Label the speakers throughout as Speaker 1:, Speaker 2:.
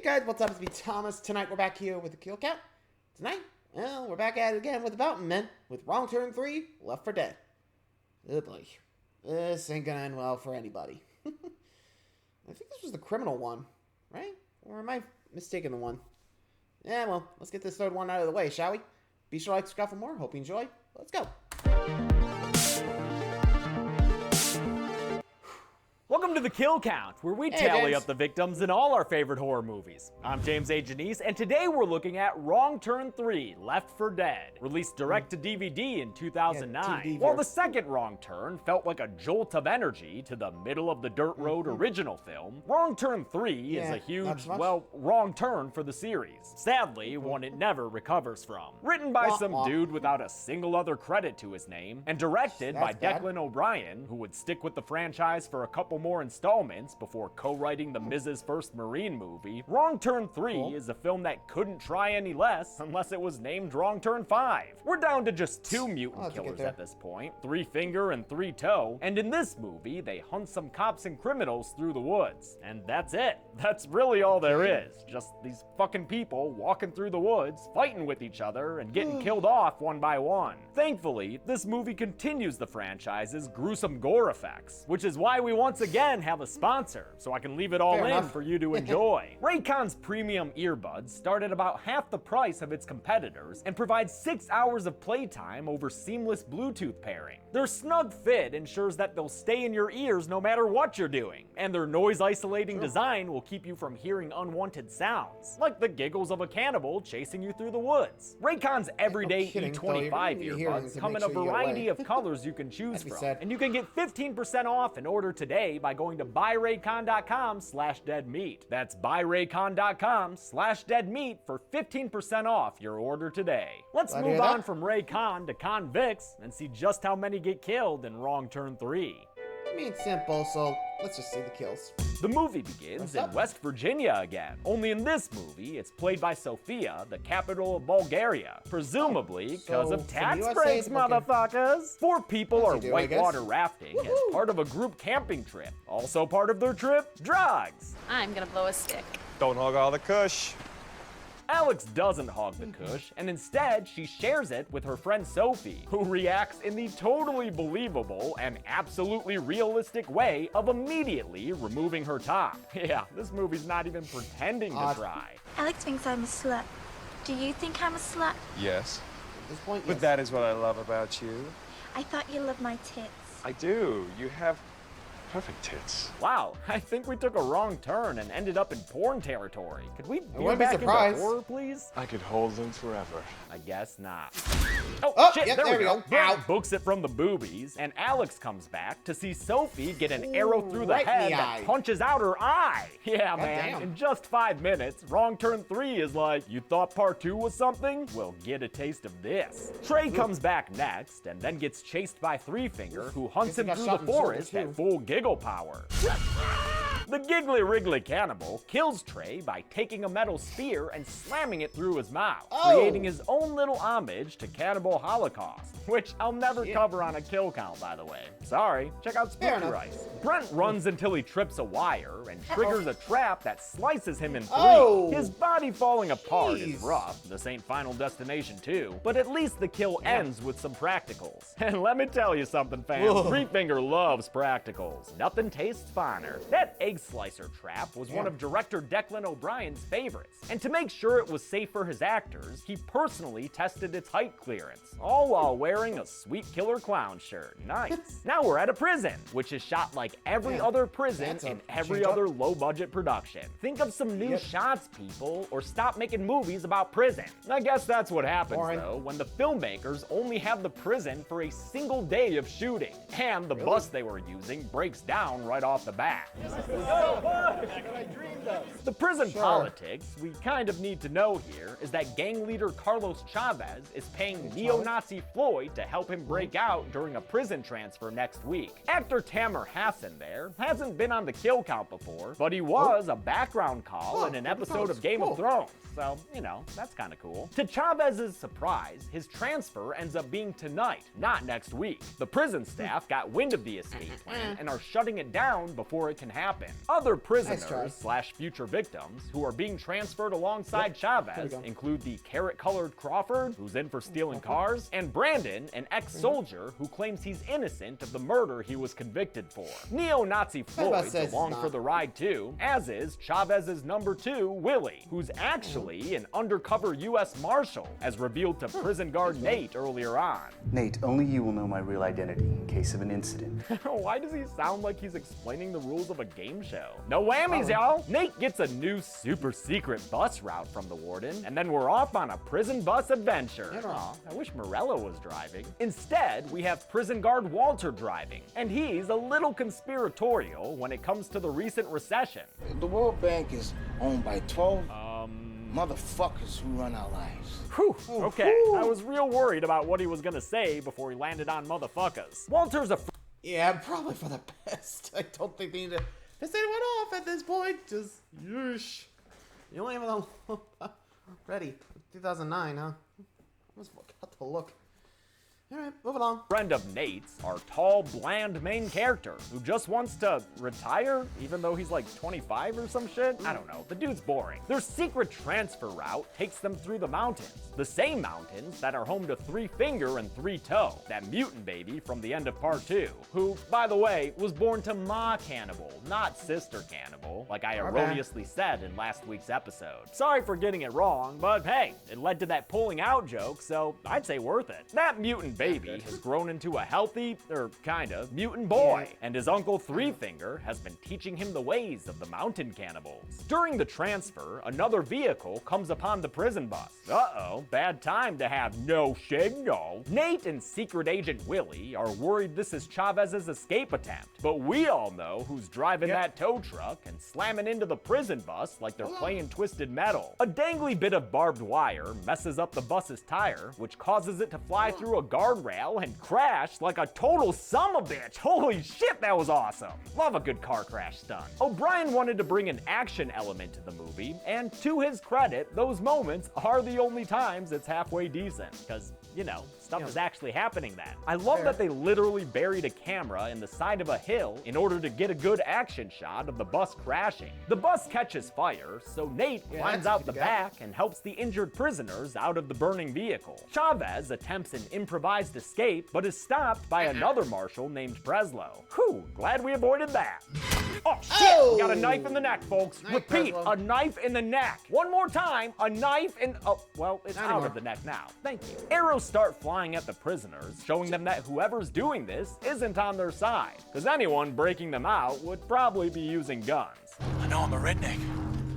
Speaker 1: guys, what's up? It's me, Thomas. Tonight we're back here with the kill count. Tonight, well, we're back at it again with the Mountain Men with Wrong Turn 3, Left 4 Dead. Oh boy. This ain't gonna end well for anybody. I think this was the criminal one, right? Or am I mistaken the one? Yeah, well, let's get this third one out of the way, shall we? Be sure to like, subscribe for more. Hope you enjoy. Let's go.
Speaker 2: Welcome to the Kill Count, where we tally up the victims in all our favorite horror movies. I'm James A. Janice, and today we're looking at Wrong Turn 3, Left 4 Dead, released direct to DVD in 2009. While the second Wrong Turn felt like a jolt of energy to the middle of the dirt road original film, Wrong Turn 3 is a huge, well, wrong turn for the series. Sadly, one it never recovers from. Written by some dude without a single other credit to his name, and directed by Declan O'Brien, who would stick with the franchise for a couple more installments before co-writing the Miz's first Marine movie, Wrong Turn 3 is a film that couldn't try any less unless it was named Wrong Turn 5. We're down to just two mutant killers at this point, Three Finger and Three Toe, and in this movie they hunt some cops and criminals through the woods. And that's it. That's really all there is. Just these fucking people walking through the woods, fighting with each other, and getting killed off one by one. Thankfully, this movie continues the franchise's gruesome gore effects, which is why we once again have a sponsor, so I can leave it all in for you to enjoy. Raycon's premium earbuds start at about half the price of its competitors and provide 6 hours of playtime over seamless Bluetooth pairing. Their snug fit ensures that they'll stay in your ears no matter what you're doing, and their noise isolating design will keep you from hearing unwanted sounds, like the giggles of a cannibal chasing you through the woods. Raycon's everyday E25 earbuds come in a variety of colors you can choose from, and you can get 15% off an order today by going to buyraycon.com/deadmeat. That's buyraycon.com/deadmeat for 15% off your order today. Let's move on from Raycon to convicts and see just how many get killed in Wrong Turn 3.
Speaker 1: I mean, simple, so let's just see the kills.
Speaker 2: The movie begins in West Virginia again, only in this movie it's played by Sofia, the capital of Bulgaria, presumably because of tax breaks, motherfuckers. 4 people are whitewater rafting as part of a group camping trip. Also part of their trip, drugs.
Speaker 3: I'm gonna blow a stick.
Speaker 4: Don't hog all the kush.
Speaker 2: Alex doesn't hog the kush, and instead she shares it with her friend Sophie, who reacts in the totally believable and absolutely realistic way of immediately removing her top. Yeah, this movie's not even pretending to try.
Speaker 5: Alex thinks I'm a slut. Do you think I'm a slut?
Speaker 4: Yes.
Speaker 1: At this point,
Speaker 4: But that is what I love about you.
Speaker 5: I thought you loved my tits.
Speaker 4: I do. You have perfect tits.
Speaker 2: Wow, I think we took a wrong turn and ended up in porn territory. Could we
Speaker 1: wouldn't be
Speaker 2: back into
Speaker 1: surprised.
Speaker 2: horror, please?
Speaker 4: I could hold them forever.
Speaker 2: I guess not.
Speaker 1: Oh,
Speaker 2: Shit,
Speaker 1: yep,
Speaker 2: there we go.
Speaker 1: Ow.
Speaker 2: Books it from the boobies, and Alex comes back to see Sophie get an arrow through the
Speaker 1: right in
Speaker 2: head
Speaker 1: the
Speaker 2: that
Speaker 1: eye.
Speaker 2: punches out her eye. Yeah, man,
Speaker 1: damn.
Speaker 2: in just 5 minutes, Wrong Turn 3 is like, you thought part 2 was something? Well, get a taste of this. Trey comes back next, and then gets chased by Three Finger, who hunts him through the forest at full giggle power. The Giggly Wriggly Cannibal kills Trey by taking a metal spear and slamming it through his mouth, creating his own little homage to Cannibal Holocaust, which I'll never cover on a kill count, by the way. Sorry, check out Spooky Rice. Brent runs until he trips a wire and triggers a trap that slices him in 3. His body falling apart is rough. This ain't Final Destination 2, but at least the kill ends with some practicals. And let me tell you something, fam. Three Finger loves practicals. Nothing tastes finer. That egg slicer trap was one of director Declan O'Brien's favorites, and to make sure it was safe for his actors, he personally tested its height clearance, all while wearing a Sweet Killer Clown shirt. Nice. Now we're at a prison, which is shot like every other prison in every other low-budget production. Think of some new shots, people, or stop making movies about prison. I guess that's what happens, though, when the filmmakers only have the prison for a single day of shooting, and the bus they were using breaks down right off the bat. The prison politics we kind of need to know here is that gang leader Carlos Chavez is paying neo-Nazi Floyd to help him break out during a prison transfer next week. Actor Tamer Hassan there hasn't been on the kill count before, but he was a background call in an episode of Game of Thrones, so, you know, that's kind of cool. To Chavez's surprise, his transfer ends up being tonight, not next week. The prison staff got wind of the escape plan and are shutting it down before it can happen. Other
Speaker 1: try.
Speaker 2: prisoners slash future victims who are being transferred alongside Chavez include the carrot-colored Crawford, who's in for stealing cars, and Brandon, an ex-soldier who claims he's innocent of the murder he was convicted for. Neo-Nazi Floyd's along for the ride too, as is Chavez's number 2, Willie, who's actually an undercover U.S. Marshal, as revealed to prison guard Nate earlier on.
Speaker 3: Nate, only you will know my real identity in case of an incident.
Speaker 2: Why does he sound like he's explaining the rules of a game show? No whammies, y'all! Nate gets a new super secret bus route from the warden, and then we're off on a prison bus adventure. Aw, I wish Morello was driving. Instead, we have prison guard Walter driving, and he's a little conspiratorial when it comes to the recent recession.
Speaker 6: The World Bank is owned by 12 motherfuckers who run our lives.
Speaker 2: Whew, okay. I was real worried about what he was gonna say before he landed on motherfuckers. Walter's a
Speaker 1: Yeah, probably for the best. I don't think they need to piss anyone off at this point. Just, yeesh. You only have a ready. 2009, huh? Almost forgot to look. Alright, moving on.
Speaker 2: friend of Nate's, our tall, bland main character, who just wants to retire, even though he's like 25 or some shit? I don't know, the dude's boring. Their secret transfer route takes them through the mountains. The same mountains that are home to Three Finger and Three Toe, that mutant baby from the end of part 2, who, by the way, was born to Ma Cannibal, not Sister Cannibal, like I erroneously said in last week's episode. Sorry for getting it wrong, but hey, it led to that pulling out joke, so I'd say worth it. That mutant baby has grown into a healthy, or kind of, mutant boy, and his uncle Three Finger has been teaching him the ways of the mountain cannibals. During the transfer, another vehicle comes upon the prison bus. Uh-oh, bad time to have no signal. Nate and Secret Agent Willie are worried this is Chavez's escape attempt, but we all know who's driving that tow truck and slamming into the prison bus like they're playing Twisted Metal. A dangly bit of barbed wire messes up the bus's tire, which causes it to fly through a guardrail and crash like a total son-of-a-bitch. Holy shit, that was awesome. Love a good car crash stunt. O'Brien wanted to bring an action element to the movie, and to his credit, those moments are the only times it's halfway decent, because, you know, stuff is actually happening then. I love that they literally buried a camera in the side of a hill in order to get a good action shot of the bus crashing. The bus catches fire, so Nate climbs out the back and helps the injured prisoners out of the burning vehicle. Chavez attempts an improvised escape, but is stopped by another marshal named Breslow. Whew, glad we avoided that. Oh shit, got a knife in the neck, folks. Repeat, a knife in the neck. One more time, a knife in, oh, well, it's out of the neck now. Thank you. Arrows start flying at the prisoners, showing them that whoever's doing this isn't on their side, because anyone breaking them out would probably be using guns.
Speaker 7: I know I'm a redneck,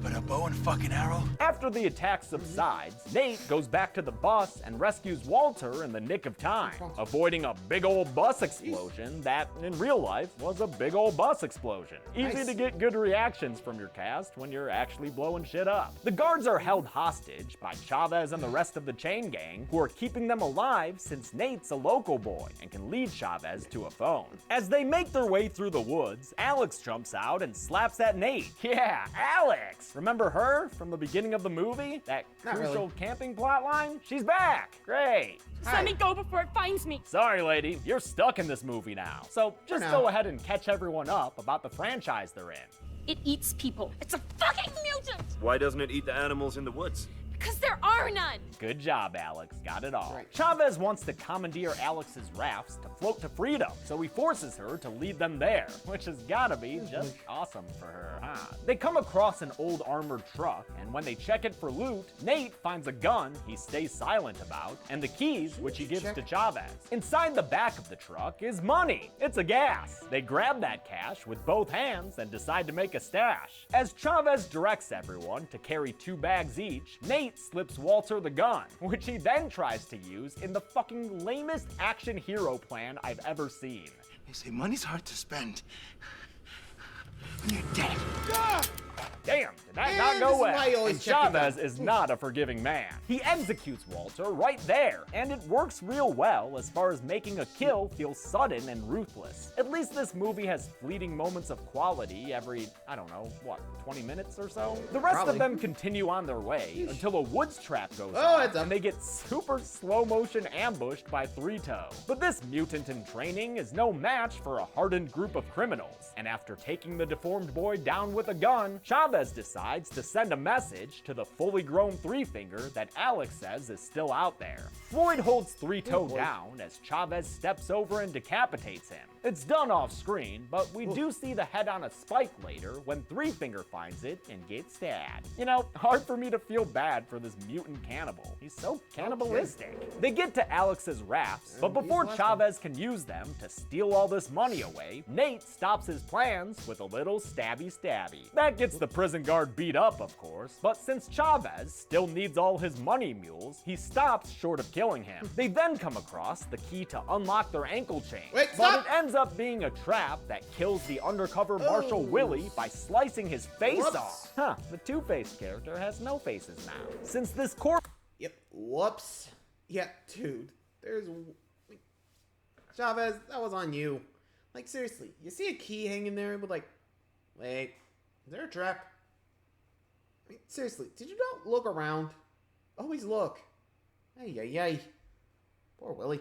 Speaker 7: but a bow and fucking arrow?
Speaker 2: After the attack subsides, Nate goes back to the bus and rescues Walter in the nick of time, avoiding a big old bus explosion that, in real life, was a big old bus explosion. Easy to get good reactions from your cast when you're actually blowing shit up. The guards are held hostage by Chavez and the rest of the chain gang, who are keeping them alive since Nate's a local boy and can lead Chavez to a phone. As they make their way through the woods, Alex jumps out and slaps at Nate. Yeah, Alex! Remember her from the beginning of the movie? That crucial camping plotline? She's back! Great!
Speaker 8: Let me go before it finds me.
Speaker 2: Sorry, lady, you're stuck in this movie now. So just go ahead and catch everyone up about the franchise they're in.
Speaker 8: It eats people. It's a fucking mutant!
Speaker 9: Why doesn't it eat the animals in the woods?
Speaker 8: Because there are none.
Speaker 2: Good job, Alex. Got it all. Chavez wants to commandeer Alex's rafts to float to freedom, so he forces her to lead them there, which has gotta be just awesome for her, huh? They come across an old armored truck, and when they check it for loot, Nate finds a gun he stays silent about, and the keys, which he gives to Chavez. Inside the back of the truck is money. It's a gas. They grab that cash with both hands and decide to make a stash. As Chavez directs everyone to carry 2 bags each, Nate slips Walter the gun, which he then tries to use in the fucking lamest action hero plan I've ever seen.
Speaker 7: They say money's hard to spend when you're dead.
Speaker 2: Damn, did that
Speaker 1: And
Speaker 2: not
Speaker 1: this
Speaker 2: go
Speaker 1: is why
Speaker 2: well?
Speaker 1: you always
Speaker 2: And
Speaker 1: check your
Speaker 2: Chavez
Speaker 1: gun.
Speaker 2: is not a forgiving man. He executes Walter right there, and it works real well as far as making a kill feel sudden and ruthless. At least this movie has fleeting moments of quality every, I don't know, what, 20 minutes or so? The rest
Speaker 1: Probably.
Speaker 2: of them continue on their way until a woods trap goes
Speaker 1: Oh,
Speaker 2: off,
Speaker 1: it's up.
Speaker 2: and they get super slow motion ambushed by Three Toe. But this mutant in training is no match for a hardened group of criminals, and after taking the deformed boy down with a gun, Chavez decides to send a message to the fully grown Three Finger that Alex says is still out there. Floyd holds Three Toe down as Chavez steps over and decapitates him. It's done off screen, but we do see the head on a spike later when Three Finger finds it and gets sad. You know, hard for me to feel bad for this mutant cannibal. He's so cannibalistic. They get to Alex's rafts, but before Chavez can use them to steal all this money away, Nate stops his plans with a little stabby stabby. That gets the prison guard beat up, of course, but since Chavez still needs all his money mules, he stops short of killing him. They then come across the key to unlock their ankle chain,
Speaker 1: Wait,
Speaker 2: but
Speaker 1: stop!
Speaker 2: it ends up being a trap that kills the undercover Marshal Willie by slicing his face
Speaker 1: Whoops.
Speaker 2: off. Huh, the Two-Face character has no faces now. Since this corpse
Speaker 1: Yep. Whoops. Yeah, dude. There's... Chavez, that was on you. Like, seriously, you see a key hanging there, but like... Wait, is there a trap? I mean, seriously, did you not look around? Always look. Ay, ay, ay. Poor Willie.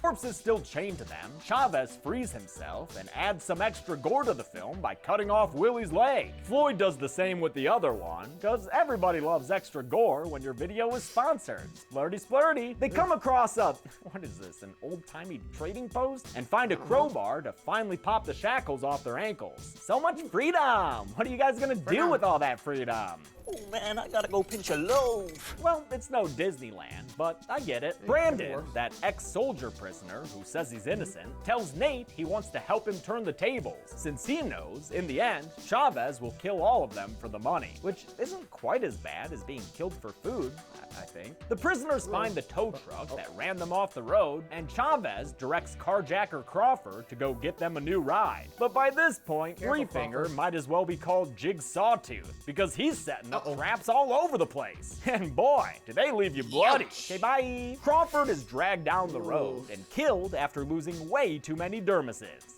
Speaker 2: corpse is still chained to them, Chavez frees himself and adds some extra gore to the film by cutting off Willie's leg. Floyd does the same with the other one, cause everybody loves extra gore when your video is sponsored. Splurty splurty. They come across a, what is this, an old-timey trading post? And find a crowbar to finally pop the shackles off their ankles. So much freedom! What are you guys gonna do with all that freedom?
Speaker 10: Oh man, I gotta go pinch a loaf.
Speaker 2: Well, it's no Disneyland, but I get it. Brandon, that ex-soldier prisoner who says he's innocent, tells Nate he wants to help him turn the tables, since he knows, in the end, Chavez will kill all of them for the money, which isn't quite as bad as being killed for food, I think. The prisoners find the tow truck that ran them off the road, and Chavez directs carjacker Crawford to go get them a new ride. But by this point, Three Finger might as well be called Jigsaw Tooth, because he's setting up traps all over the place. And boy, do they leave you bloody. Okay, bye. Crawford is dragged down the road and killed after losing way too many dermises.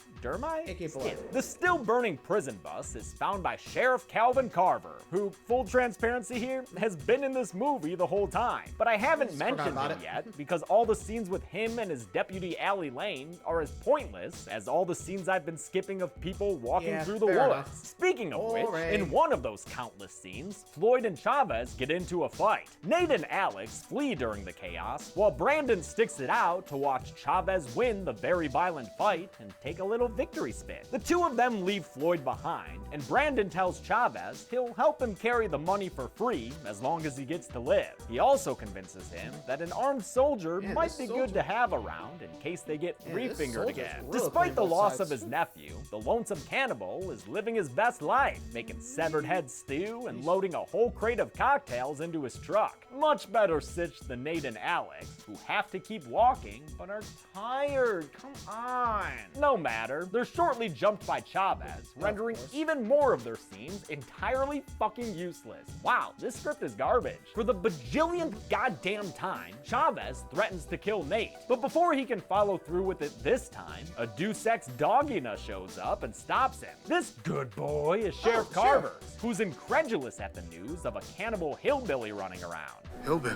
Speaker 2: The still burning prison bus is found by Sheriff Calvin Carver, who, full transparency here, has been in this movie the whole time. But I haven't mentioned him yet because all the scenes with him and his deputy Allie Lane are as pointless as all the scenes I've been skipping of people walking through the woods. Speaking of which, in one of those countless scenes, Floyd and Chavez get into a fight. Nate and Alex flee during the chaos, while Brandon sticks it out to watch Chavez win the very violent fight and take a little victory spin. The two of them leave Floyd behind, and Brandon tells Chavez he'll help him carry the money for free as long as he gets to live. He also convinces him that an armed soldier might be good to have around in case they get three-fingered again. Despite the loss of his nephew, the lonesome cannibal is living his best life, making severed head stew and loading a whole crate of cocktails into his truck. Much better sitch than Nate and Alex, who have to keep walking but are tired. Come on. No matter, they're shortly jumped by Chavez, rendering even more of their scenes entirely fucking useless. Wow, this script is garbage. For the bajillionth goddamn time, Chavez threatens to kill Nate, but before he can follow through with it this time, a Deus Ex Dogina shows up and stops him. This good boy is Sheriff Carver, who's incredulous at the news of a cannibal hillbilly running around.
Speaker 11: Hillbilly?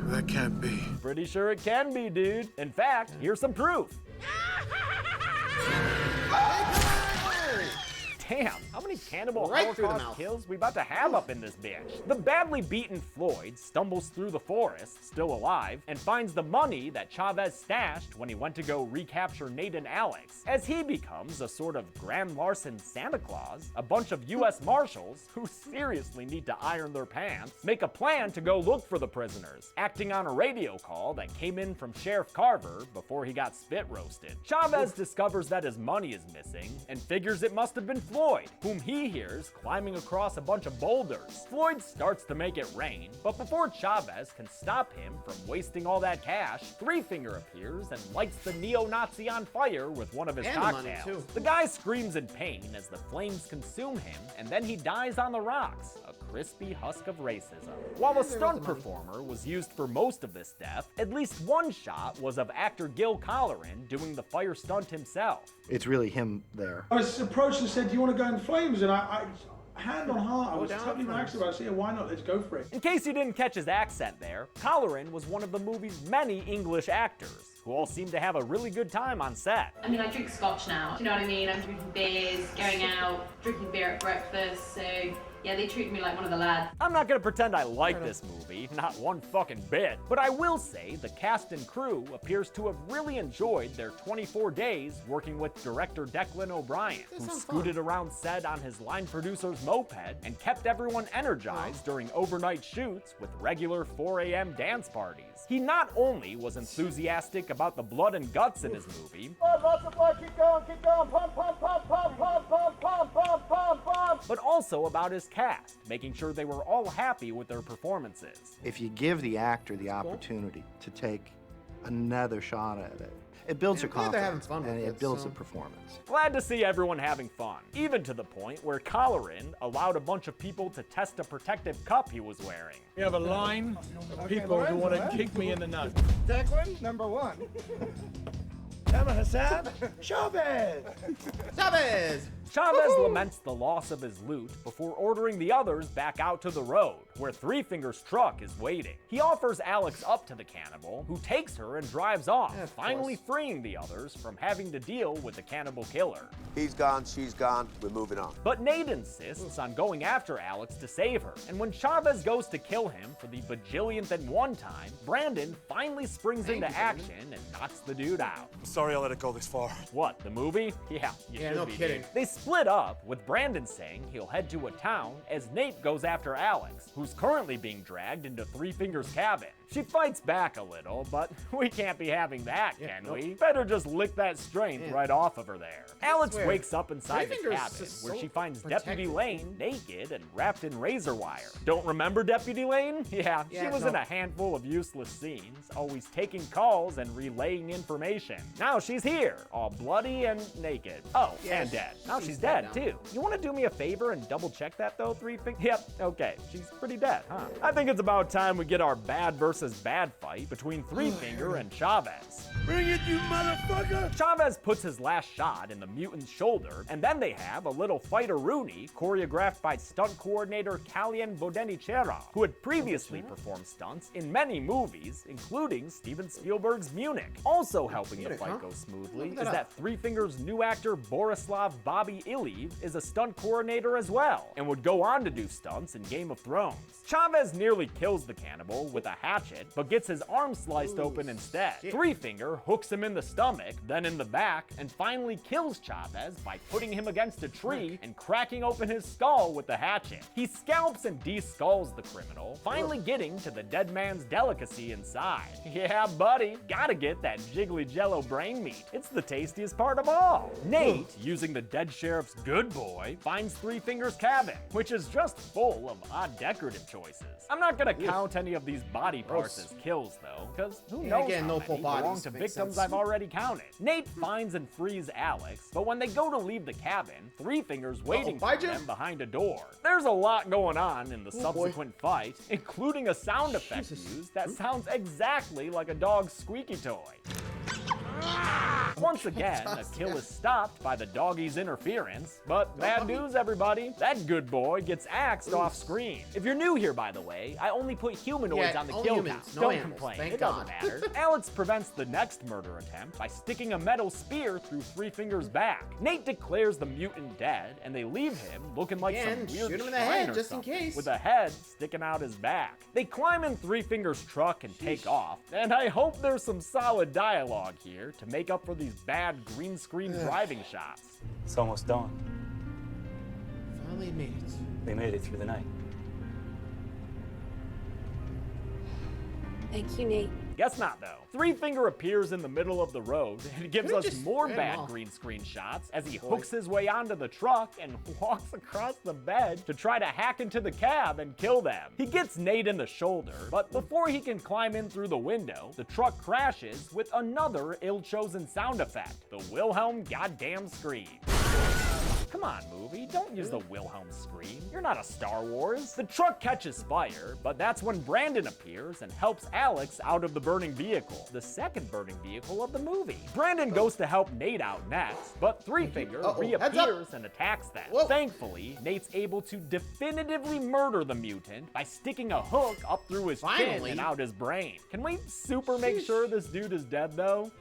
Speaker 11: That can't be.
Speaker 2: Pretty sure it can be, dude. In fact, here's some proof. Damn, how many cannibal Holocaust kills we about to have up in this bitch? The badly beaten Floyd stumbles through the forest, still alive, and finds the money that Chavez stashed when he went to go recapture Nate and Alex. As he becomes a sort of Grand Larson Santa Claus, a bunch of US Marshals, who seriously need to iron their pants, make a plan to go look for the prisoners, acting on a radio call that came in from Sheriff Carver before he got spit roasted. Chavez discovers that his money is missing and figures it must have been Floyd, whom he hears climbing across a bunch of boulders. Floyd starts to make it rain, but before Chavez can stop him from wasting all that cash, Three Finger appears and lights the neo-Nazi on fire with one of his
Speaker 1: And the money,
Speaker 2: cocktails.
Speaker 1: too.
Speaker 2: The guy screams in pain as the flames consume him, and then he dies on the rocks, a crispy husk of racism. While a stunt performer was used for most of this death, at least one shot was of actor Gil Colleran doing the fire stunt himself.
Speaker 12: It's really him there.
Speaker 13: I was approached and said, "Do you want to go in flames?" And I hand on heart, I was
Speaker 1: down
Speaker 13: totally
Speaker 1: in
Speaker 13: relaxed about it. I said, "Yeah, why not? Let's go for it."
Speaker 2: In case you didn't catch his accent there, Colleran was one of the movie's many English actors, who all seem to have a really good time on set.
Speaker 14: I mean, I drink scotch now, do you know what I mean? I'm drinking beers, going out, drinking beer at breakfast, so yeah, they treat me like one of the lads.
Speaker 2: I'm not gonna pretend I like this movie, not one fucking bit, but I will say the cast and crew appears to have really enjoyed their 24 days working with director Declan O'Brien, who scooted around set on his line producer's moped and kept everyone energized during overnight shoots with regular 4 a.m. dance parties. He not only was enthusiastic about the blood and guts in his movie,
Speaker 15: Lots of blood, keep going, pump, pump, pump, pump, pump, pump, pump, pump, pump, pump.
Speaker 2: but also about his cast, making sure they were all happy with their performances.
Speaker 12: If you give the actor the opportunity to take another shot at it, it builds their
Speaker 1: glad they're having
Speaker 12: confidence
Speaker 1: fun with
Speaker 12: and
Speaker 1: it,
Speaker 12: it builds
Speaker 1: so.
Speaker 12: the performance.
Speaker 2: Glad to see everyone having fun, even to the point where Colleran allowed a bunch of people to test a protective cup he was wearing.
Speaker 7: We have a line of people who want to kick me in the nuts.
Speaker 15: Declan, number 1. Emma Hassan, Chavez.
Speaker 1: Chavez!
Speaker 2: Chavez laments the loss of his loot before ordering the others back out to the road, where Three Finger's truck is waiting. He offers Alex up to the cannibal, who takes her and drives off, finally freeing the others from having to deal with the cannibal killer.
Speaker 16: He's gone, she's gone, we're moving on.
Speaker 2: But Nate insists on going after Alex to save her, and when Chavez goes to kill him for the bajillionth and one time, Brandon finally springs into action and knocks the dude out.
Speaker 7: Sorry I let it go this far.
Speaker 2: What, the movie? Yeah, you should
Speaker 1: no
Speaker 2: be,
Speaker 1: kidding.
Speaker 2: dude. They split up, with Brandon saying he'll head to a town as Nate goes after Alex, who's currently being dragged into Three Finger's cabin. She fights back a little, but we can't be having that, can we? Better just lick that strength right off of her there. Alex
Speaker 1: swear,
Speaker 2: wakes up inside
Speaker 1: Three
Speaker 2: the
Speaker 1: Fingers
Speaker 2: cabin,
Speaker 1: is
Speaker 2: where
Speaker 1: so
Speaker 2: she finds
Speaker 1: protective.
Speaker 2: Deputy Lane naked and wrapped in razor wire. Don't remember Deputy Lane? Yeah, she was in a handful of useless scenes, always taking calls and relaying information. Now she's here, all bloody and naked. Oh, and dead. Now she's dead, too. You want to do me a favor and double check that, though, Three Fingers? Yep, okay, she's pretty dead, huh? I think it's about time we get our bad versus bad fight between Three Finger and Chavez.
Speaker 15: Bring it, you motherfucker!
Speaker 2: Chavez puts his last shot in the mutant's shoulder, and then they have a little fighter-rooney choreographed by stunt coordinator Kalyan Vodenicherov, who had previously performed stunts in many movies, including Steven Spielberg's Munich. Also helping the fight go smoothly is that Three Finger's new actor Borislav Bobby Iliv is a stunt coordinator as well, and would go on to do stunts in Game of Thrones. Chavez nearly kills the cannibal with a hatchet, but gets his arm sliced open instead. Three Finger hooks him in the stomach, then in the back, and finally kills Chavez by putting him against a tree and cracking open his skull with the hatchet. He scalps and de-skulls the criminal, finally getting to the dead man's delicacy inside. Yeah, buddy, gotta get that jiggly jello brain meat. It's the tastiest part of all. Nate, using the dead sheriff's good boy, finds Three Finger's cabin, which is just full of odd decorative choices. I'm not gonna count any of these body parts as kills though, because who knows
Speaker 1: again,
Speaker 2: how
Speaker 1: no
Speaker 2: many
Speaker 1: full
Speaker 2: belong
Speaker 1: bodies.
Speaker 2: to
Speaker 1: Makes
Speaker 2: victims
Speaker 1: sense.
Speaker 2: I've already counted. Nate finds and frees Alex, but when they go to leave the cabin, Three Fingers waiting for them behind a door. There's a lot going on in the subsequent fight, including a sound effect used that sounds exactly like a dog's squeaky toy. Once again, a kill is stopped by the doggy's interference, but bad news, everybody. That good boy gets axed off screen. If you're new here, by the way, I only put humanoids on the kill count.
Speaker 1: No
Speaker 2: Don't
Speaker 1: animals,
Speaker 2: complain,
Speaker 1: thank
Speaker 2: it doesn't
Speaker 1: God.
Speaker 2: matter. Alex prevents the next murder attempt by sticking a metal spear through Three Fingers' back. Nate declares the mutant dead, and they leave him looking like
Speaker 1: Again,
Speaker 2: some weird
Speaker 1: shoot him in the
Speaker 2: shrine
Speaker 1: head,
Speaker 2: or
Speaker 1: just in
Speaker 2: something,
Speaker 1: case.
Speaker 2: with a head sticking out his back. They climb in Three Fingers' truck and take off, and I hope there's some solid dialogue here to make up for these bad green screen driving shots.
Speaker 3: It's almost dawn.
Speaker 1: Finally made it.
Speaker 3: They made it through the night.
Speaker 5: Thank you, Nate.
Speaker 2: Guess not, though. Three Finger appears in the middle of the road and gives us more bad
Speaker 1: off.
Speaker 2: green screen shots as he hooks his way onto the truck and walks across the bed to try to hack into the cab and kill them. He gets Nate in the shoulder, but before he can climb in through the window, the truck crashes with another ill-chosen sound effect, the Wilhelm goddamn scream. Come on, movie, don't use the Wilhelm scream. You're not a Star Wars. The truck catches fire, but that's when Brandon appears and helps Alex out of the burning vehicle, the second burning vehicle of the movie. Brandon goes to help Nate out next, but Three Finger reappears and attacks them. Thankfully, Nate's able to definitively murder the mutant by sticking a hook up through his chin and out his brain. Can we super make sure this dude is dead, though?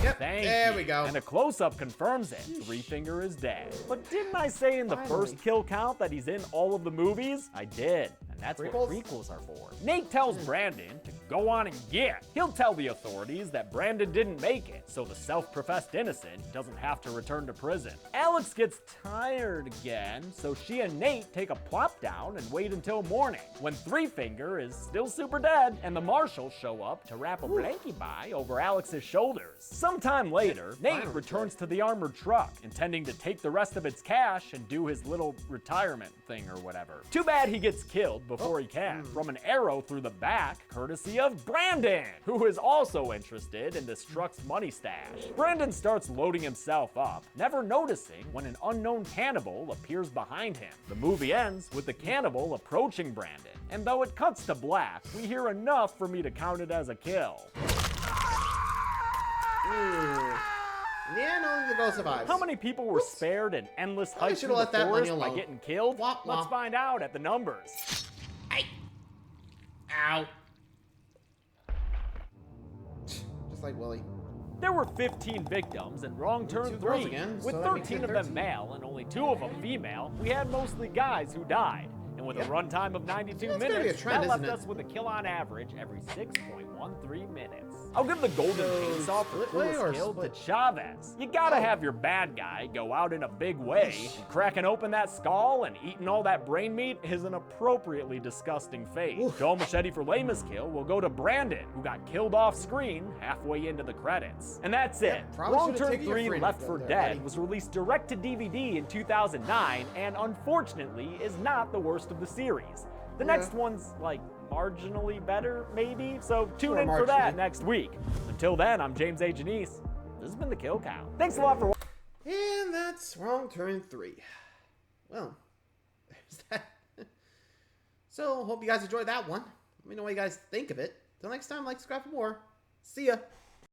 Speaker 1: Yep,
Speaker 2: There
Speaker 1: we go.
Speaker 2: And a close-up confirms it. Three Finger is dead. But didn't I say in the first kill count that he's in all of the movies? I did. And that's what prequels are for. Nate tells Brandon to go on and get. He'll tell the authorities that Brandon didn't make it, so the self-professed innocent doesn't have to return to prison. Alex gets tired again, so she and Nate take a plop down and wait until morning, when Three Finger is still super dead, and the marshals show up to wrap a blankie by over Alex's shoulders. Sometime later, Nate returns to the armored truck, intending to take the rest of its cash and do his little retirement thing or whatever. Too bad he gets killed before he can, from an arrow through the back, courtesy of Brandon, who is also interested in this truck's money stash. Brandon starts loading himself up, never noticing when an unknown cannibal appears behind him. The movie ends with the cannibal approaching Brandon, and though it cuts to black, we hear enough for me to count it as a kill.
Speaker 1: Yeah, only the girl survives.
Speaker 2: How many people were spared an endless hike through the forest by getting killed? Let's find out at the numbers.
Speaker 1: Ow. Just like Willie.
Speaker 2: There were 15 victims in Wrong Turn 3, with 13 of them male and only 2 of them female. We had mostly guys who died. And with a runtime of 92 minutes, that left us with a kill on average every 6.13 minutes. I'll give the golden chainsaw for coolest kill to Chavez. You gotta have your bad guy go out in a big way, and cracking open that skull and eating all that brain meat is an appropriately disgusting fate. Dull machete for lamest kill will go to Brandon, who got killed off screen halfway into the credits. And that's it. Wrong Turn 3 Left 4 Dead was released direct to DVD in 2009, and unfortunately is not the worst of the series. The next one's like marginally better, maybe? So tune in for that next week. Until then, I'm James A. Janice. This has been The Kill Count. Thanks a lot for watching.
Speaker 1: And that's Wrong Turn 3. Well, there's that. So, hope you guys enjoyed that one. Let me know what you guys think of it. Till next time, like, subscribe for more. See ya.